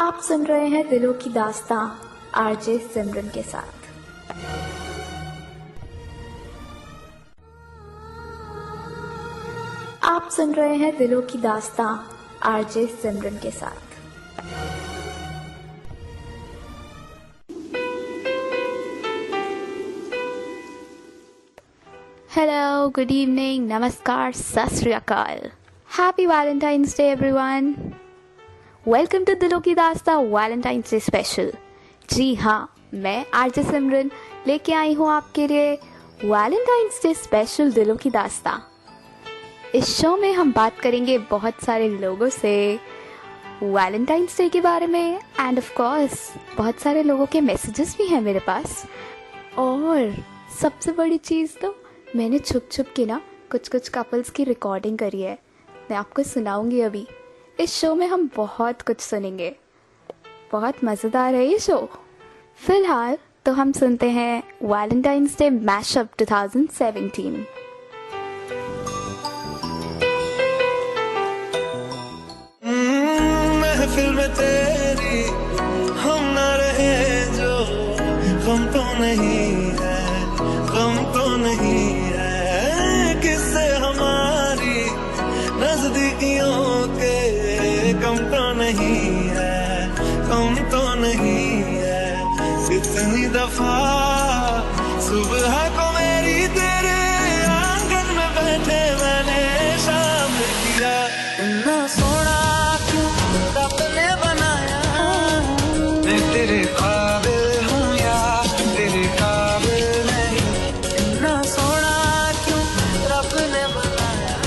आप सुन रहे हैं दिलों की दास्तां आरजे सिमरन के साथ। आप सुन रहे हैं दिलों की दास्तां आरजे सिमरन के साथ। हेलो, गुड इवनिंग, नमस्कार, सत श्री अकाल। Happy Valentine's day everyone. Welcome to दिलों की दास्तां वैलेंटाइंस डे स्पेशल। जी हाँ, मैं आरजे सिमरन लेके आई हूँ आपके लिए वैलेंटाइंस डे स्पेशल दिलों की दास्तां। इस शो में हम बात करेंगे बहुत सारे लोगों से वैलेंटाइंस डे के बारे में एंड ऑफ कोर्स बहुत सारे लोगों के मैसेजेस भी हैं मेरे पास। और सबसे बड़ी चीज़ तो मैंने छुप छुप के ना कुछ कपल्स की रिकॉर्डिंग करी है, मैं आपको सुनाऊंगी अभी। इस शो में हम बहुत कुछ सुनेंगे, बहुत मज़ेदार है ये शो। फिलहाल तो हम सुनते हैं वैलेंटाइंस डे मैशअप 2017। महफिल में तेरी हम ना रहे जो गम तो नहीं है, गम तो नहीं है। किससे हमारी नजदीकियों के कम तो नहीं है, कम तो नहीं है। कितनी दफा सुबह को मेरी तेरे आंगन में बैठे मैंने शामिल किया। इतना सोना क्यों रब ने बनाया, मैं तेरे काबिल हूँ या तेरे काबिल नहीं। इतना सोना क्यों रब ने बनाया,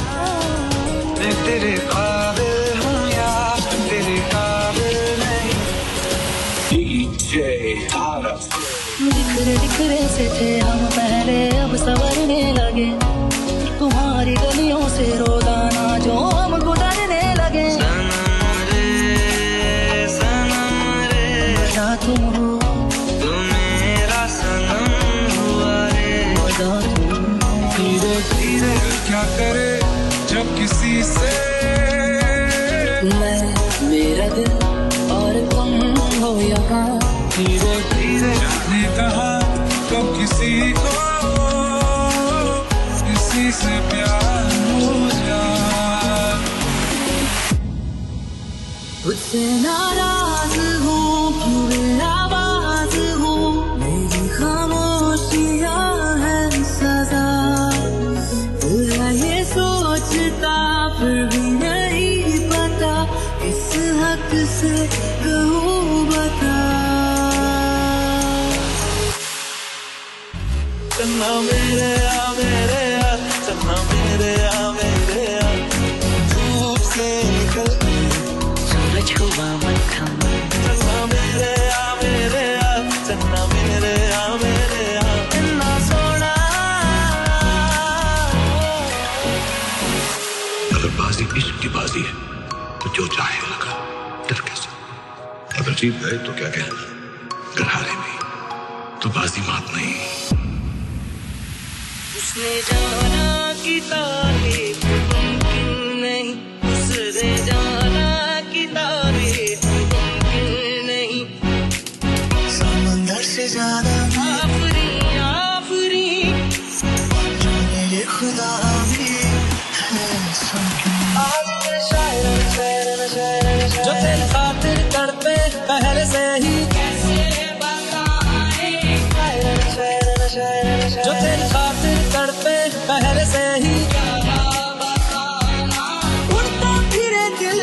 मैं तेरे काबिल हूँ या तेरे काबिल नहीं। DJ Arab बिखरे बिखरे से थे हम पहले, अब संवरने लगे। तुम्हारी गलियों से रोजाना जो हम गुजरने लगे। सनम रे क्या तुम हो, तू मेरा सनम हुआ रे। मजा तुम धीरे धीरे क्या करे जब किसी से मैं, मेरा दिल और तुम हो यहाँ। धीरे धीरे ने कहा कब किसी को किसी से प्यार हो जाए। तुझसे नाराज हूँ, क्यों बेआवाज हूँ, मेरी खामोशियाँ हैं सजा। दिल है ये सोचता फिर भी नहीं पता, किस हक से कहूँ बता। चन्ना मेरे आ मेरे आ, चन्ना मेरे आ मेरे आ। धूप से निकल सूरज हुआ मक्खन, चन्ना मेरे आ मेरे आ, चन्ना मेरे आ मेरे आ। इतना सोना अगर बाजी इश्क की बाजी है तो जो चाहे लगा, डर कैसे। अगर जीत गए तो क्या कहना, अगर हारे भी तो बाजी मात नहीं। उसने जाना कि तारीफ मुमकिन नहीं, उसने जाना कि तारीफ मुमकिन नहीं। समंदर से ज्यादा आफरी आफरी जाने ये खुदा भी है जो तेरी खातिर तड़पे पहले से ही, जो तेरी खातिर तड़पे पहले से ही। उड़ता फिरे दिल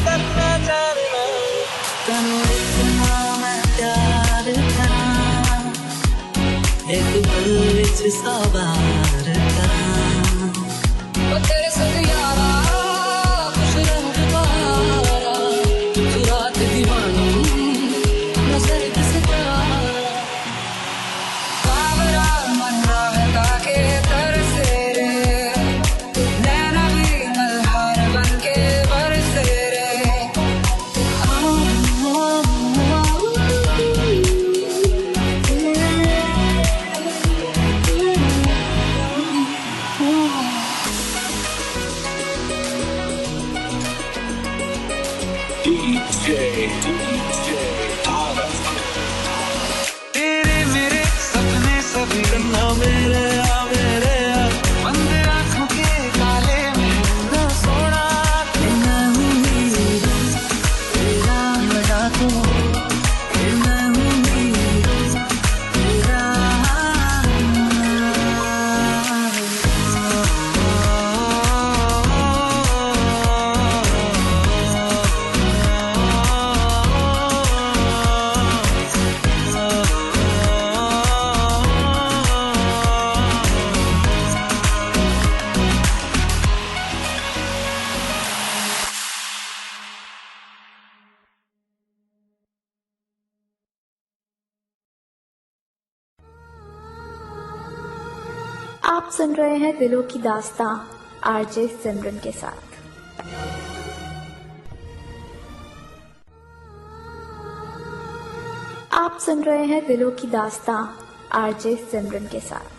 करना चाहना, तनु इतना मैं प्यार करा, एक पल विच सवार करा। ओ तेरे संग यारा खुश रंग बहारा, तू रात दीवानी नजर किसे तारा। काबरा मन्ना है ताके तरसे रे, नैना भी मल्हार बनके बरसे रे। तेरे मेरे सपने सभी करना मेरे आ बंद आँखों के काले में ना सोना मैं हूँ हीरो तेरा मजाक हो मैं हूँ हीरो तेरा आप सुन रहे हैं दिलों की दास्तां आरजे सिमरन के साथ। आप सुन रहे हैं दिलों की दास्तां आरजे सिमरन के साथ।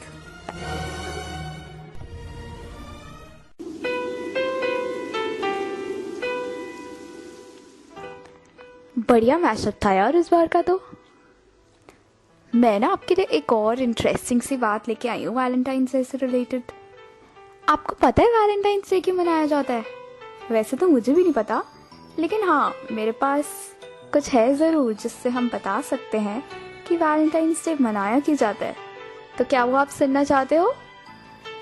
बढ़िया मैशअप था यार इस बार का। तो मैं ना आपके लिए एक और इंटरेस्टिंग सी बात लेके आई हूँ वैलेंटाइंस डे से रिलेटेड। आपको पता है वैलेंटाइंस डे क्यों मनाया जाता है? वैसे तो मुझे भी नहीं पता, लेकिन हाँ मेरे पास कुछ है ज़रूर जिससे हम बता सकते हैं कि वैलेंटाइंस डे मनाया क्यों जाता है। तो क्या वो आप सुनना चाहते हो?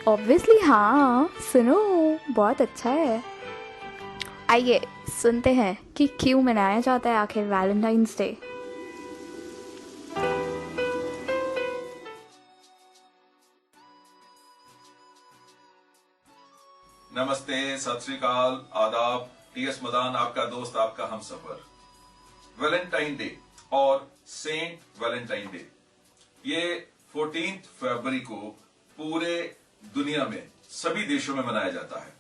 ऑब्वियसली हाँ, सुनो, बहुत अच्छा है। आइए सुनते हैं कि क्यों मनाया जाता है आखिर वैलेंटाइंस डे। नमस्ते, सत श्री अकाल, आदाब। टीएस मदान आपका दोस्त, आपका हमसफर। वैलेंटाइन डे और सेंट वैलेंटाइन डे ये 14 फरवरी को पूरे दुनिया में सभी देशों में मनाया जाता है।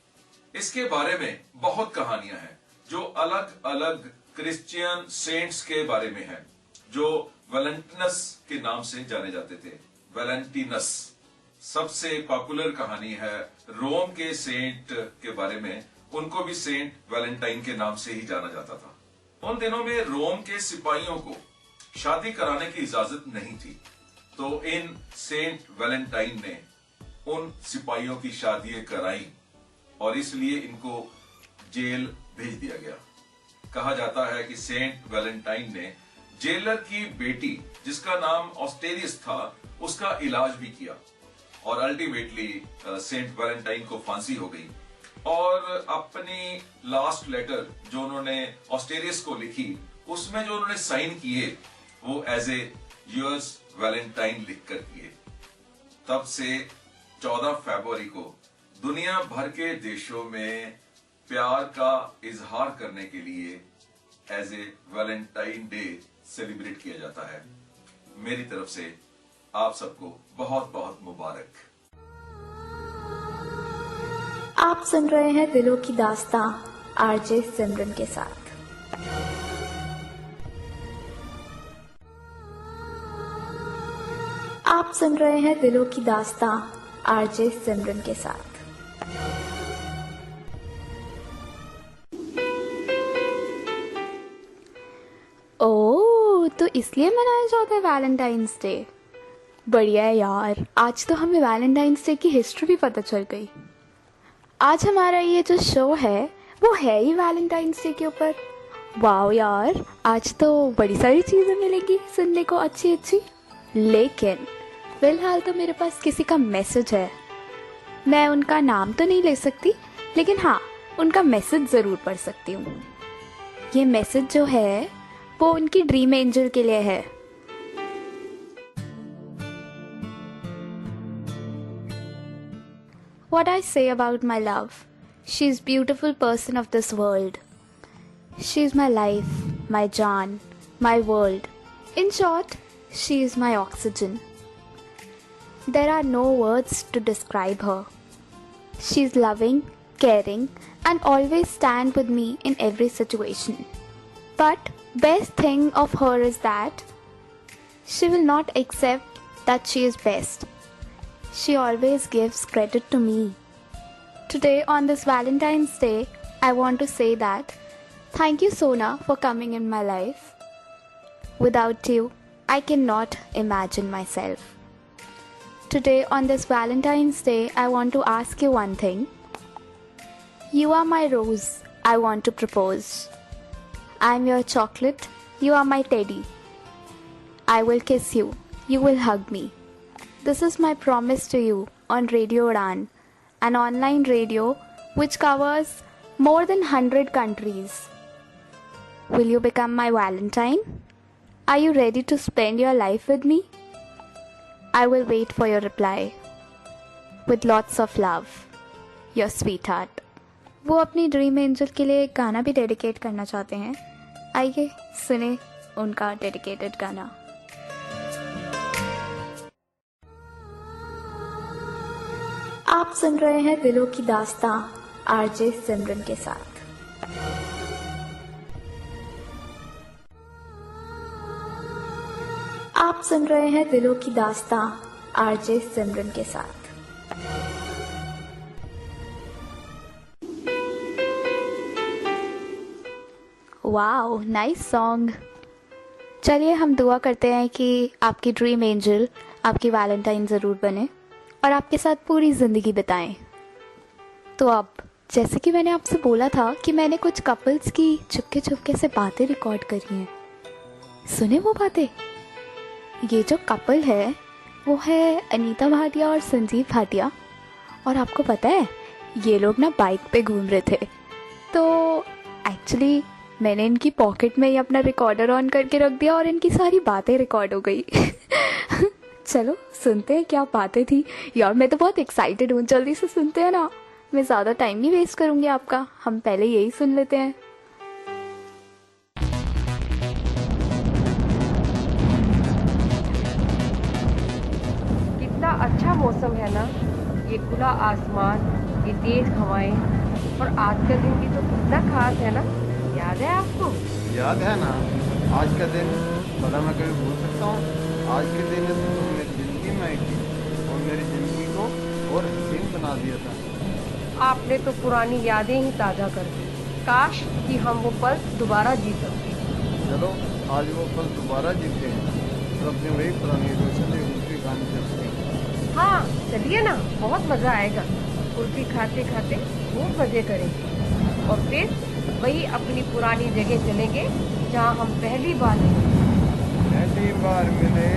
इसके बारे में बहुत कहानियां हैं जो अलग अलग क्रिश्चियन सेंट्स के बारे में हैं जो वैलेंटिनस के नाम से जाने जाते थे। वैलेंटिनस सबसे पॉपुलर कहानी है रोम के सेंट के बारे में। उनको भी सेंट वैलेंटाइन के नाम से ही जाना जाता था। उन दिनों में रोम के सिपाहियों को शादी कराने की इजाजत नहीं थी, तो इन सेंट वैलेंटाइन ने उन सिपाहियों की शादियां कराई और इसलिए इनको जेल भेज दिया गया। कहा जाता है कि सेंट वैलेंटाइन ने जेलर की बेटी जिसका नाम ऑस्टेरियस था उसका इलाज भी किया और अल्टीमेटली सेंट वैलेंटाइन को फांसी हो गई। और अपनी लास्ट लेटर जो उन्होंने ऑस्टेरियस को लिखी उसमें जो उन्होंने साइन किए वो एज ए यूएस वैलेंटाइन लिखकर किए। तब से 14 फरवरी को दुनिया भर के देशों में प्यार का इजहार करने के लिए as a Valentine day celebrate किया जाता है। मेरी तरफ से आप सबको बहुत बहुत मुबारक। आप सुन रहे हैं दिलों की दास्तां आरजे सिमरन के साथ। आप सुन रहे हैं दिलों की दास्तां आरजे सिमरन के साथ। ओह, तो इसलिए मनाया जाता है वैलेंटाइंस डे। बढ़िया है यार, आज तो हमें वैलेंटाइंस डे की हिस्ट्री भी पता चल गई। आज हमारा ये जो शो है वो है ही वैलेंटाइंस डे के ऊपर। वाह यार, आज तो बड़ी सारी चीज़ें मिलेंगी सुनने को अच्छी अच्छी। लेकिन फिलहाल तो मेरे पास किसी का मैसेज है। मैं उनका नाम तो नहीं ले सकती, लेकिन हाँ उनका मैसेज ज़रूर पढ़ सकती हूँ। ये मैसेज जो है वो उनकी ड्रीम एंजल के लिए है। What I say about my love? She's beautiful person of this world. She's my life, my jaan, my world. In short, she is my oxygen. There are no words to describe her. She's loving, caring, and always stand with me in every situation. But best thing of her is that she will not accept that she is best. She always gives credit to me. Today on this Valentine's Day, I want to say that Thank you, Sona, for coming in my life. Without you, I cannot imagine myself. Today, on this Valentine's Day, I want to ask you one thing. You are my rose, I want to propose. I am your chocolate, you are my teddy. I will kiss you, you will hug me. This is my promise to you on Radio Udan, an online radio which covers more than 100 countries. Will you become my Valentine? Are you ready to spend your life with me? I will wait for your reply. With lots of love, your sweetheart. वो अपनी dream angel के लिए एक गाना भी dedicate करना चाहते हैं. आइए सुने उनका डेडिकेटेड गाना. आप सुन रहे हैं दिलों की दास्तां आरजे सिमरन के साथ. आप सुन रहे हैं दिलों की दास्तां आरजे सिमरन के साथ. Wow, nice song. चलिए हम दुआ करते हैं कि आपकी ड्रीम एंजल आपकी वैलेंटाइन ज़रूर बने और आपके साथ पूरी ज़िंदगी बिताएं. तो अब जैसे कि मैंने आपसे बोला था कि मैंने कुछ कपल्स की चुपके चुपके से बातें रिकॉर्ड करी हैं. सुने वो बातें. ये जो कपल है वो है अनीता भाटिया और संजीव भाटिया. और आपको पता है ये लोग ना बाइक पे घूम रहे थे. तो एक्चुअली मैंने इनकी पॉकेट में ही अपना रिकॉर्डर ऑन करके रख दिया और इनकी सारी बातें रिकॉर्ड हो गई. चलो सुनते हैं क्या बातें थी. यार मैं तो बहुत एक्साइटेड हूँ. जल्दी से सुनते हैं ना. मैं ज़्यादा टाइम नहीं वेस्ट करूँगी आपका. हम पहले यही सुन लेते हैं. कितना अच्छा मौसम है ना. ये खुला आसमान, ये तेज हवाएं और आज का दिन भी तो कितना खास है ना. याद है आपको? याद है ना. आज का दिन भला मैं कभी भूल सकता हूँ. आज के दिन तुम मेरी जिंदगी में आई थी और मेरी जिंदगी को और हसीन बना दिया था. आपने तो पुरानी यादें ही ताज़ा कर दी. काश कि हम वो पल दोबारा जी सकते. चलो आज वो पल दोबारा जीते हैं तो अपने वही पुरानी रोशनी उनकी गाने चलते हैं. हाँ चलिए ना, बहुत मज़ा आएगा. कुल्फी खाते खाते खूब मज़े करेंगे और फिर वही अपनी पुरानी जगह चलेंगे जहाँ हम पहली बार मिले.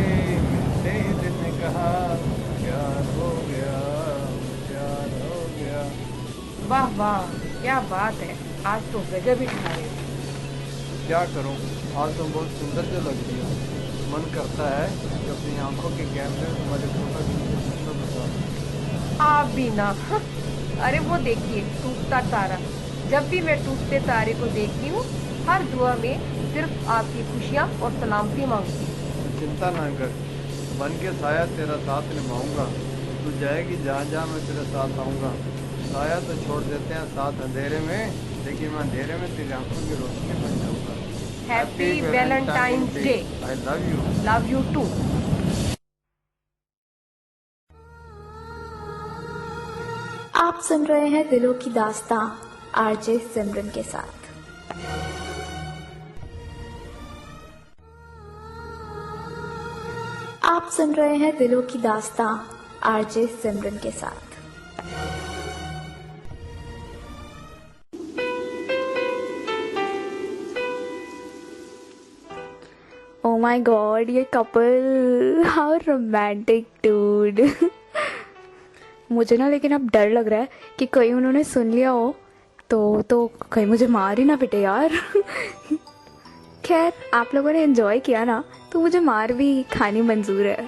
मिलते ही दिल ने कहा प्यार हो गया, प्यार हो गया. वाह वाह, क्या बात है. आज तो गजब ही खा रहे. क्या करूं, आज तुम बहुत सुंदर जो लग रही हो. मन करता है कि अपनी आंखों के कैमरे में तुम्हारे फोटो खींच. आप भी ना. अरे वो देखिए टूटता तारा. जब भी मैं टूटते तारे को देखती हूँ हर दुआ में सिर्फ आपकी खुशियाँ और सलामती मांगती हूँ. चिंता ना कर, बन के साया तेरा साथ निभाऊंगा. तू जाएगी जहाँ जहाँ मैं तेरे साथ आऊँगा. साया तो छोड़ देते हैं साथ अंधेरे में, लेकिन मैं अंधेरे में तेरी आंखों की रोशनी बन जाऊंगा. Happy Valentine's day. I love you. Love you too. आप सुन रहे हैं दिलों की दास्तां आरजे सिमरन के साथ. आप सुन रहे हैं दिलों की दास्तां आरजे सिमरन के साथ. ओ माय गॉड, ये कपल, हाउ रोमांटिक डूड. मुझे ना लेकिन अब डर लग रहा है कि कहीं उन्होंने सुन लिया हो तो कहीं मुझे मार ही ना पिटे यार. खैर आप लोगों ने एंजॉय किया ना तो मुझे मार भी खानी मंजूर है.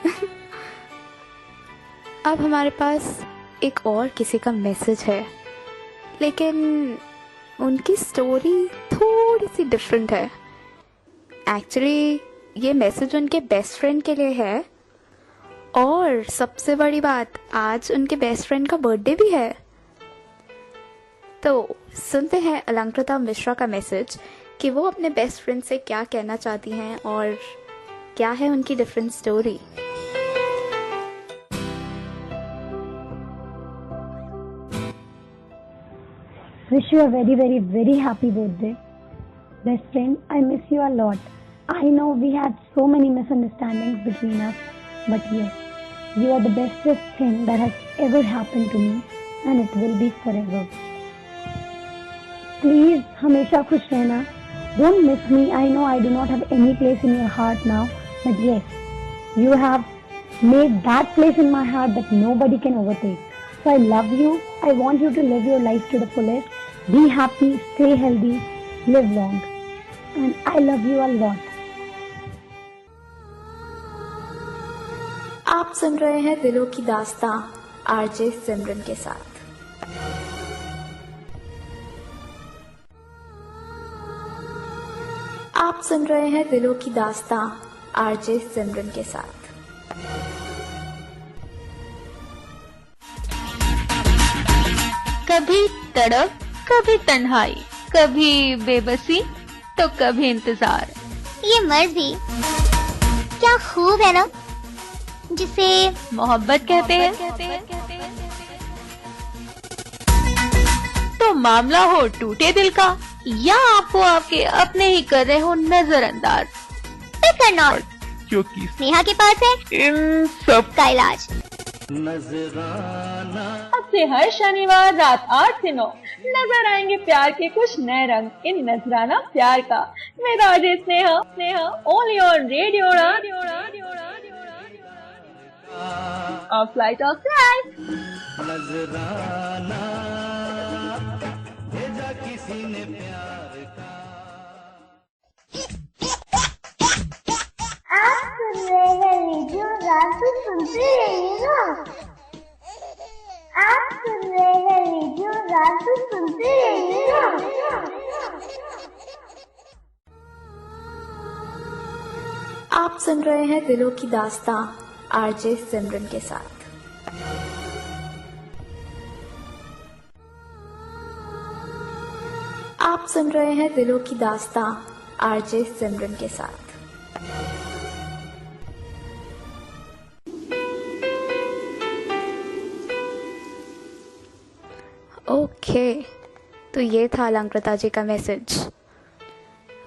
अब हमारे पास एक और किसी का मैसेज है, लेकिन उनकी स्टोरी थोड़ी सी डिफरेंट है. एक्चुअली ये मैसेज उनके बेस्ट फ्रेंड के लिए है और सबसे बड़ी बात आज उनके बेस्ट फ्रेंड का बर्थडे भी है. तो सुनते हैं अलंकृता मिश्रा का मैसेज कि वो अपने बेस्ट फ्रेंड से क्या कहना चाहती हैं और क्या है उनकी different story. Wish you a very, very, very happy birthday. Best friend, I miss you a lot. I know we had so many misunderstandings between us, but yes, you are the bestest thing that has ever happened to me, and it will be forever. Please, हमेशा खुश रहना. Don't miss me. I know I do not have any place in your heart now, but yes, you have made that place in my heart that nobody can overtake. So I love you. I want you to live your life to the fullest. Be happy, stay healthy, live long. And I love you a lot. आप सुन रहे हैं दिलों की दास्तां RJ सिमरन के साथ। आप सुन रहे हैं दिलों की दास्तां आरजे सिमरन के साथ। कभी तड़प, कभी तन्हाई, कभी बेबसी तो कभी इंतजार। ये मर्ज भी क्या खूब है ना, जिसे मोहब्बत कहते हैं। तो मामला हो टूटे दिल का, या आपको आपके अपने ही कर रहे हो नजरअंदाज, क्योंकि स्नेहा के पास है इन सब का इलाज। अब से हर शनिवार रात 8 से 9 नजर आएंगे प्यार के कुछ नए रंग इन नजराना प्यार का। मेरा RJ Sneha only on radio of light of life. नजराना भेजा किसी ने प्यार का। आप सुन रहे हैं रेडियो रात, सुनते रहिएगा। आप सुन रहे हैं रेडियो रात, सुनते रहिएगा। आप सुन रहे हैं दिलों की दास्तां आरजे सिमरन के साथ। आप सुन रहे हैं दिलों की दास्तां आरजे सिमरन के साथ। ओके, तो ये था अलंकृता जी का message.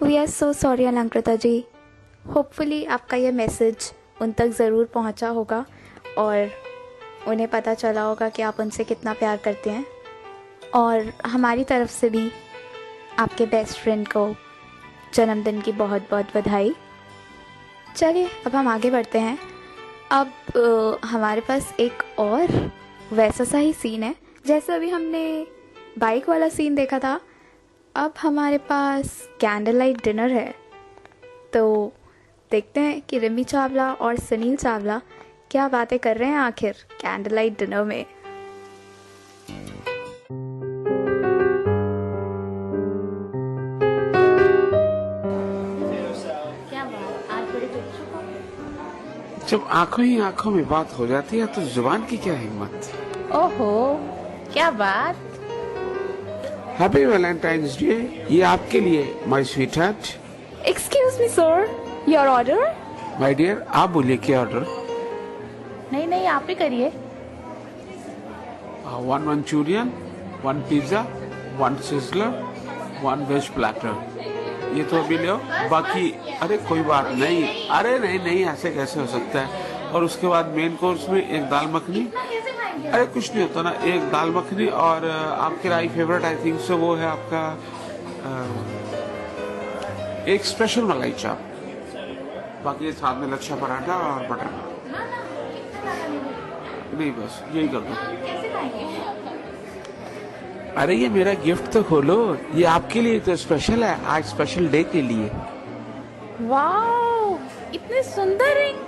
We are so sorry Alankrita ji. Hopefully आपका ये मैसेज उन तक ज़रूर पहुंचा होगा और उन्हें पता चला होगा कि आप उनसे कितना प्यार करते हैं। और हमारी तरफ से भी आपके बेस्ट फ्रेंड को जन्मदिन की बहुत बहुत बधाई। चलिए अब हम आगे बढ़ते हैं। अब हमारे पास एक और वैसा सा ही सीन है जैसे अभी हमने बाइक वाला सीन देखा था। अब हमारे पास कैंडल लाइट डिनर है, तो देखते हैं कि रिमी चावला और सुनील चावला क्या बातें कर रहे हैं आखिर कैंडल लाइट डिनर में। क्या बात, आज बड़े चुप हो। जब आंखों ही आंखों में बात हो जाती है तो जुबान की क्या हिम्मत। ओहो, क्या बात। हैप्पी वैलेंटाइंस डे, ये आपके लिए my sweetheart. Excuse me sir, your order. My dear, आप बोलिए क्या ऑर्डर। नहीं आप ही करिए। 1 Manchurian, 1 pizza, 1 sizzler, 1 veg platter. ये तो अभी लो, बाकी अरे कोई बात नहीं, अरे नहीं ऐसे कैसे हो सकता है। और उसके बाद मेन कोर्स में एक दाल मखनी। अरे कुछ नहीं होता ना, एक दाल मखनी और आपके राई फेवरेट आई थिंक सो वो है आपका एक स्पेशल मलाई चाप। बाकी साथ में लच्छा पराठा और बटर। नहीं बस यही कर दो। अरे ये मेरा गिफ्ट तो खोलो, ये आपके लिए तो स्पेशल है, आज स्पेशल डे के लिए। वाओ, इतने सुंदर रिंग,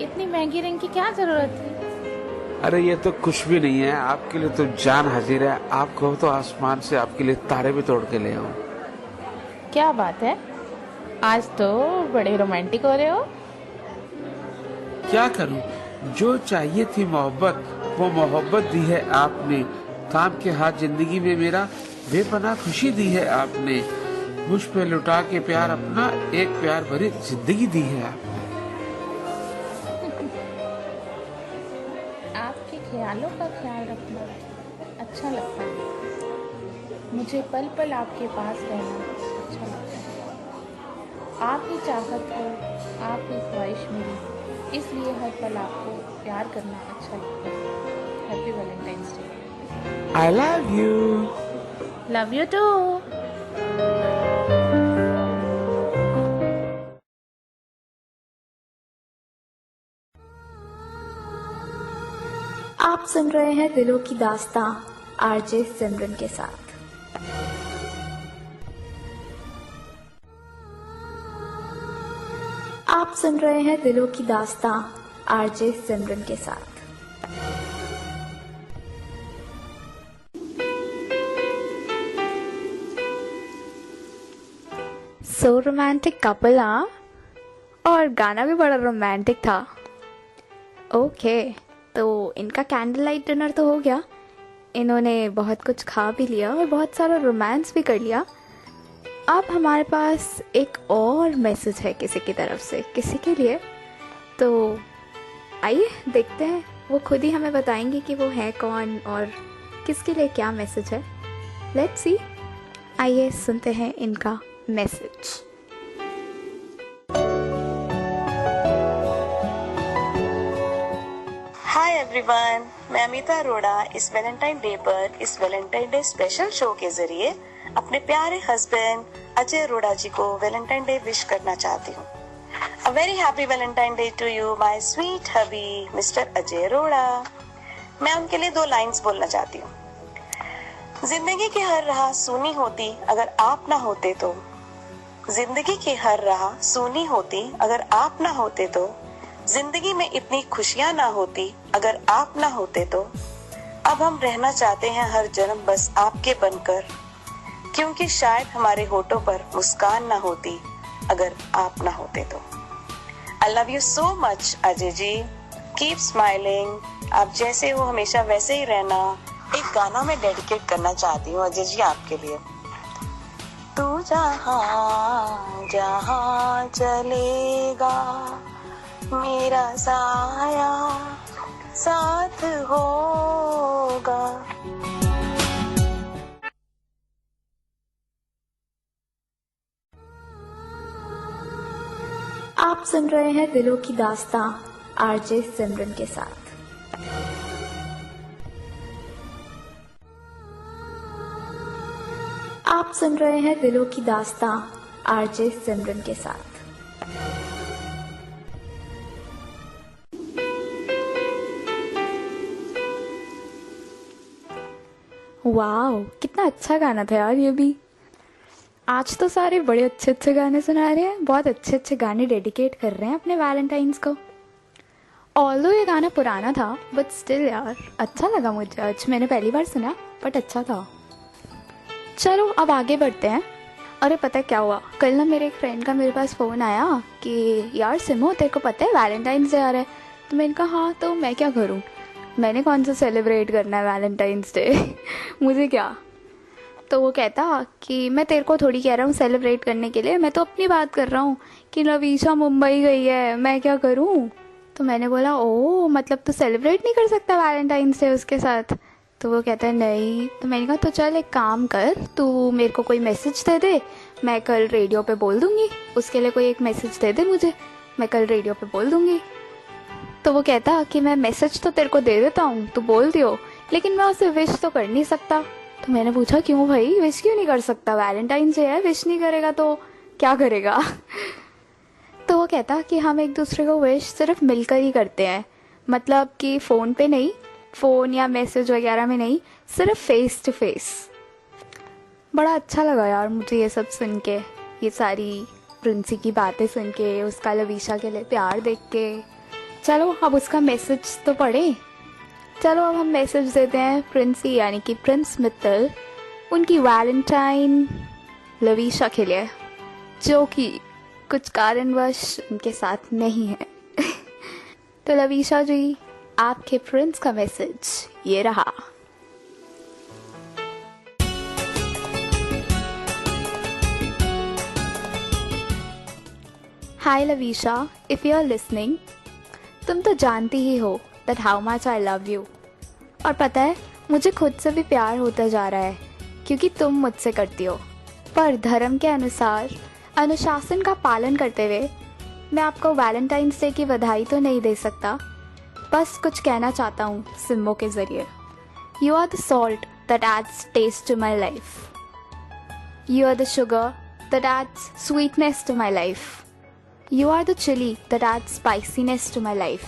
इतनी महंगी रिंग की क्या जरूरत थी। अरे ये तो कुछ भी नहीं है, आपके लिए तो जान हाजिर है। आप कहो तो आसमान से आपके लिए तारे भी तोड़ के ले आऊं। क्या बात है, आज तो बड़े रोमांटिक हो रहे हो। क्या करूं, जो चाहिए थी मोहब्बत वो मोहब्बत दी है आपने। थाम के हाथ जिंदगी में मेरा बेपनाह खुशी दी है आपने। मुझ पे लुटा के प्यार अपना एक प्यार भरी जिंदगी दी है आपने। आपके ख्यालों का ख्याल रखना अच्छा लगता है, मुझे पल पल आपके पास रहना अच्छा लगता है। आप ही चाहत हो, आप ही ख्वाहिश मेरी, इसलिए हर पल आपको प्यार करना अच्छा लगता है। Happy Valentine's day. I love you. Love you too. आप सुन रहे हैं दिलों की दास्तां आरजे सिमरन के साथ। आप सुन रहे हैं दिलों की दास्तां आरजे सिमरन के साथ। सो रोमांटिक कपल, हाँ, और गाना भी बड़ा रोमांटिक था। ओके, तो इनका कैंडल लाइट डिनर तो हो गया, इन्होंने बहुत कुछ खा भी लिया और बहुत सारा रोमांस भी कर लिया। अब हमारे पास एक और मैसेज है किसी की तरफ से, किसी के लिए। तो आइए देखते हैं, वो खुद ही हमें बताएंगे कि वो है कौन और किसके लिए क्या मैसेज है। लेट्स सी, आइए सुनते हैं इनका मैसेज। हाय एवरीवन, मैं अमिता अरोड़ा इस वैलेंटाइन डे पर इस वैलेंटाइन डे स्पेशल शो के जरिए अपने प्यारे हस्बैंड अजय अरोड़ा जी को वैलेंटाइन डे विश करना चाहती हूँ। A very happy Valentine day to you my sweet hubby mister Ajay Arora. मैं उनके लिए 2 लाइंस बोलना चाहती हूँ। जिंदगी की हर राह सूनी होती अगर आप ना होते तो, जिंदगी की हर राह सूनी होती अगर आप ना होते तो, जिंदगी में इतनी खुशियां ना होती अगर आप ना होते तो, अब हम रहना चाहते हैं हर जन्म बस आपके बनकर, क्योंकि शायद हमारे होठों पर मुस्कान ना होती अगर आप ना होते तो। I love you so much Ajay ji, keep smiling, आप जैसे हो हमेशा वैसे ही रहना। एक गाना मैं डेडिकेट करना चाहती हूँ अजय जी आपके लिए। तू जहाँ जहाँ चलेगा मेरा साया साथ होगा। आप सुन रहे हैं दिलों की दास्तां आरजे सिमरन के साथ। आप सुन रहे हैं दिलों की दास्तां आरजे सिमरन के साथ। वाओ, कितना अच्छा गाना था यार ये भी। आज तो सारे बड़े अच्छे अच्छे गाने सुना रहे हैं, बहुत अच्छे अच्छे गाने डेडिकेट कर रहे हैं अपने वैलेंटाइंस को। ऑल्दो ये गाना पुराना था बट स्टिल यार अच्छा लगा मुझे। आज मैंने पहली बार सुना बट अच्छा था। चलो अब आगे बढ़ते हैं। अरे पता है क्या हुआ, कल ना मेरे एक फ्रेंड का मेरे पास फ़ोन आया कि यार सिमो तेरे को पता है वैलेंटाइंस डे आ रहा है। तो मैंने कहा हाँ, तो मैं क्या करूँ, मैंने कौन सा सेलिब्रेट करना है वैलेंटाइंस डे मुझे क्या। तो वो कहता कि मैं तेरे को थोड़ी कह रहा हूँ सेलिब्रेट करने के लिए, मैं तो अपनी बात कर रहा हूँ कि लवीशा मुंबई गई है, मैं क्या करूँ। तो मैंने बोला ओ मतलब तू सेलिब्रेट नहीं कर सकता वैलेंटाइंस डे उसके साथ। तो वो कहता है नहीं। तो मैंने कहा तो चल एक काम कर, तू मेरे को कोई मैसेज दे दे, मैं कल रेडियो पे बोल दूँगी। उसके लिए कोई एक मैसेज दे दे मुझे, मैं कल रेडियो पे बोल दूँगी। तो वो कहता कि मैं मैसेज तो तेरे को दे देता हूँ, तू बोल दियो, लेकिन मैं उसे विश तो कर नहीं सकता। तो मैंने पूछा क्यों भाई, विश क्यों नहीं कर सकता, वैलेंटाइंस डे है, विश नहीं करेगा तो क्या करेगा तो वो कहता कि हम एक दूसरे को विश सिर्फ मिलकर ही करते हैं, मतलब कि फ़ोन पे नहीं, फ़ोन या मैसेज वगैरह में नहीं, सिर्फ फेस टू फेस। बड़ा अच्छा लगा यार मुझे ये सब सुन के, ये सारी प्रिंसी की बातें सुन के, उसका लवीशा के लिए प्यार देख के। चलो अब उसका मैसेज तो पढ़े। चलो अब हम मैसेज देते हैं प्रिंसी यानी कि प्रिंस मित्तल उनकी वैलेंटाइन लवीशा के लिए, जो कि कुछ कारणवश उनके साथ नहीं है तो लवीशा जी आपके प्रिंस का मैसेज ये रहा। हाय लवीशा, इफ यू आर लिसनिंग, तुम तो जानती ही हो that how much I love you. और पता है मुझे खुद से भी प्यार होता जा रहा है क्योंकि तुम मुझसे करती हो। पर धर्म के अनुसार अनुशासन का पालन करते हुए मैं आपको वैलेंटाइंस डे की बधाई तो नहीं दे सकता, बस कुछ कहना चाहता हूँ सिम्बो के ज़रिए। You are the salt that adds taste to my life. You are the sugar that adds sweetness to my life. You are the chilli that adds spiciness to my life.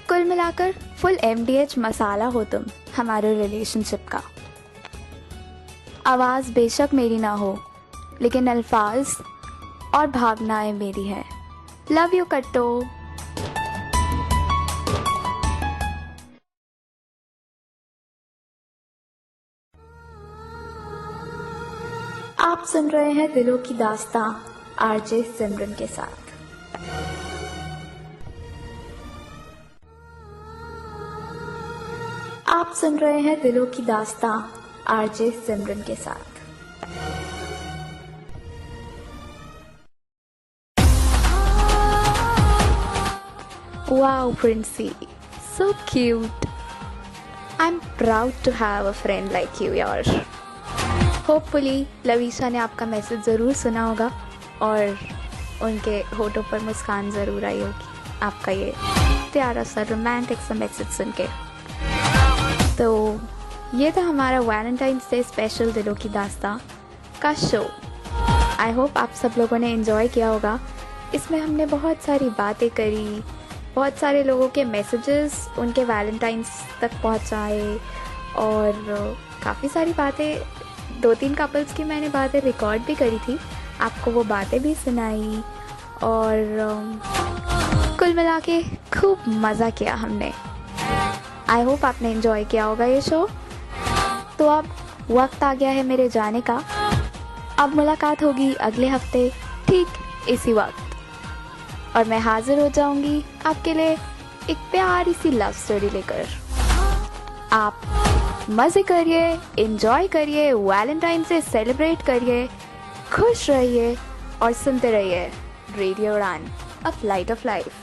कुल मिलाकर फुल MDH मसाला हो तुम हमारे relationship का। आवाज़ बेशक मेरी ना हो, लेकिन अल्फाज और भावनाएं मेरी हैं। लव यू कट्टो। आप सुन रहे हैं दिलों की दास्तां RJ सिमरन के साथ। आप सुन रहे हैं दिलों की दास्तां RJ सिमरन के साथ। Wow, Princey, so cute. I'm proud to have a friend like you, यार। Hopefully, लवीशा ने आपका मैसेज ज़रूर सुना होगा और उनके होठों पर मुस्कान ज़रूर आई होगी आपका ये प्यारा सा रोमांटिक सा मैसेज सुन के। तो ये था हमारा वैलेंटाइंस डे स्पेशल दिलों की दास्तां का शो। आई होप आप सब लोगों ने एंजॉय किया होगा। इसमें हमने बहुत सारी बातें करी, बहुत सारे लोगों के मैसेजेस उनके वैलेंटाइंस तक पहुंचाए और काफ़ी सारी बातें 2-3 कपल्स की मैंने बातें रिकॉर्ड भी करी थी, आपको वो बातें भी सुनाई और कुल मिला के खूब मज़ा किया हमने। आई होप आपने एंजॉय किया होगा ये शो। तो अब वक्त आ गया है मेरे जाने का। अब मुलाकात होगी अगले हफ्ते ठीक इसी वक्त और मैं हाजिर हो जाऊंगी आपके लिए एक प्यारी सी लव स्टोरी लेकर। आप मज़े करिए, एंजॉय करिए, वैलेंटाइन से सेलिब्रेट करिए, खुश रहिए और सुनते रहिए रेडियो उड़ान, अ फ्लाइट ऑफ लाइफ।